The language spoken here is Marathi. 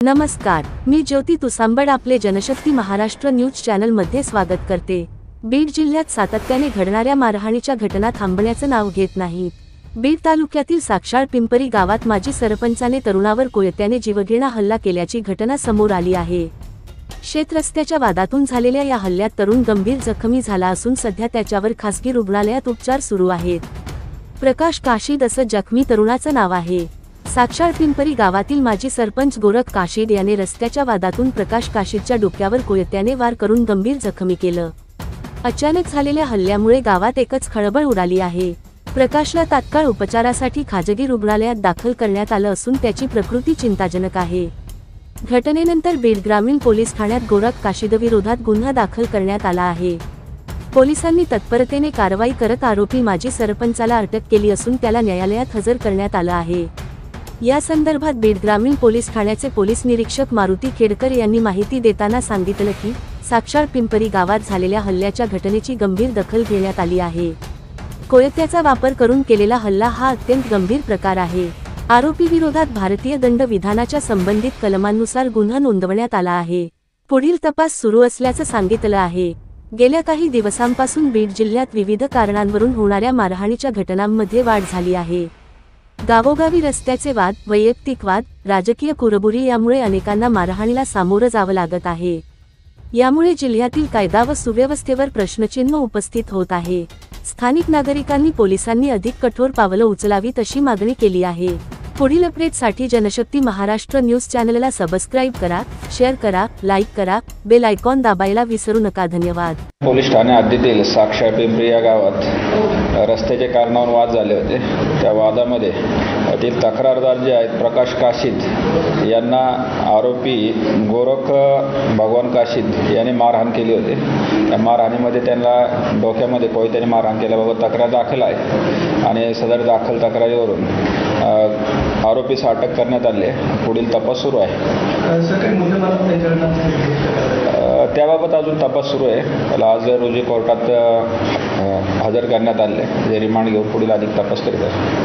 नमस्कार, मी ज्योती तुसांबड आपले जनशक्ती महाराष्ट्र न्यूज चॅनलमध्ये स्वागत करते। बीड जिल्ह्यात सातत्याने घडणाऱ्या मारहाणीच्या घटना थांबण्याचं नाव घेत नाहीत। बीड तालुक्यातील साक्षाळ पिंपरी गावात माजी सरपंचाने तरुणावर कोयत्याने जीवघेणा हल्ला केल्याची घटना समोर आली आहे। शेतरस्त्याच्या वादातून झालेल्या या हल्ल्यात तरुण गंभीर जखमी झाला असून सध्या त्याच्यावर खासगी रुग्णालयात उपचार सुरू आहेत। प्रकाश काशीद असं जखमी तरुणाचं नाव आहे। साक्षाळ पिंपरी गावातील माजी सरपंच गोरख काशीद याने रस्त्याच्या वादातून प्रकाश काशीदच्या डोक्यावर कोयत्याने वार करून गंभीर जखमी केलं। अचानक झालेल्या हल्ल्यामुळे गावात एकच खळबळ उडाली आहे। प्रकाशला तात्काळ उपचारासाठी खाजगी रुग्णालयात दाखल करण्यात आलं असून त्याची प्रकृती चिंताजनक आहे। घटनेनंतर बीड ग्रामीण पोलीस ठाण्यात गोरख काशीदविरोधात गुन्हा दाखल करण्यात आला आहे। पोलिसांनी तत्परतेने कारवाई करत आरोपी माजी सरपंचाला अटक केली असून त्याला न्यायालयात हजर करण्यात आलं आहे। या संदर्भात बीड ग्रामीण पोलीस ठाण्याचे पोलीस निरीक्षक मारुती खेडकर यांनी माहिती देताना सांगितलं की साक्षाळ पिंपरी गावात झालेल्या हल्ल्याच्या घटनेची गंभीर दखल घेण्यात आली आहे। कोयत्याचा वापर करून केलेला हल्ला हा अत्यंत गंभीर प्रकार आहे। आरोपी विरोधात भारतीय दंड विधानाच्या संबंधित कलमांनुसार गुन्हा नोंदवण्यात आला आहे। पुढील तपास सुरू असल्याचं सांगितलं आहे। गेल्या काही दिवसांपासून बीड जिल्ह्यात विविध कारणांवरून होणाऱ्या मारहाणीच्या घटनांमध्ये वाढ झाली आहे। गावोगावी रस्त्याचे वाद, वैयक्तिक वाद, राजकीय कुरबुरी यामुळे अनेकांना मारहाणीला सामोरं जावं लागत आहे। यामुळे जिल्ह्यातील कायदा व सुव्यवस्थेवर प्रश्नचिन्ह उपस्थित होत आहे। स्थानिक नागरिकांनी पोलिसांनी अधिक कठोर पावलं उचलावीत अशी मागणी केली आहे। पुढील अपडेटसाठी जनशक्ती महाराष्ट्र न्यूज चॅनलला सबस्क्राइब करा, शेअर करा, लाईक करा, बेल आयकॉन दाबायला विसरू नका। धन्यवाद। पोलीस ठाणे हद्दीतील साक्षाळ पिंपरी या गावात रस्त्याच्या कारणावरून वाद झाले होते। त्या वादामध्ये तक्रारदार जे आहेत प्रकाश काशीद यांना आरोपी गोरख भगवान काशीद यांनी मारहाण केली होती। त्या मारहाणीमध्ये त्यांना डोक्यामध्ये कोयत्याने मारहाण केल्याबाबत तक्रार दाखल आहे आणि सदर दाखल तक्रारीवरून आरोपीस अटक करण्यात आली आहे। पुढील तपास सुरू आहे। त्याबाबत अजून तपास सुरू आहे। त्याला आज रोजी कोर्टात हजर करण्यात आले, जे रिमांड घेऊन पुढील अधिक तपास करीत आहे।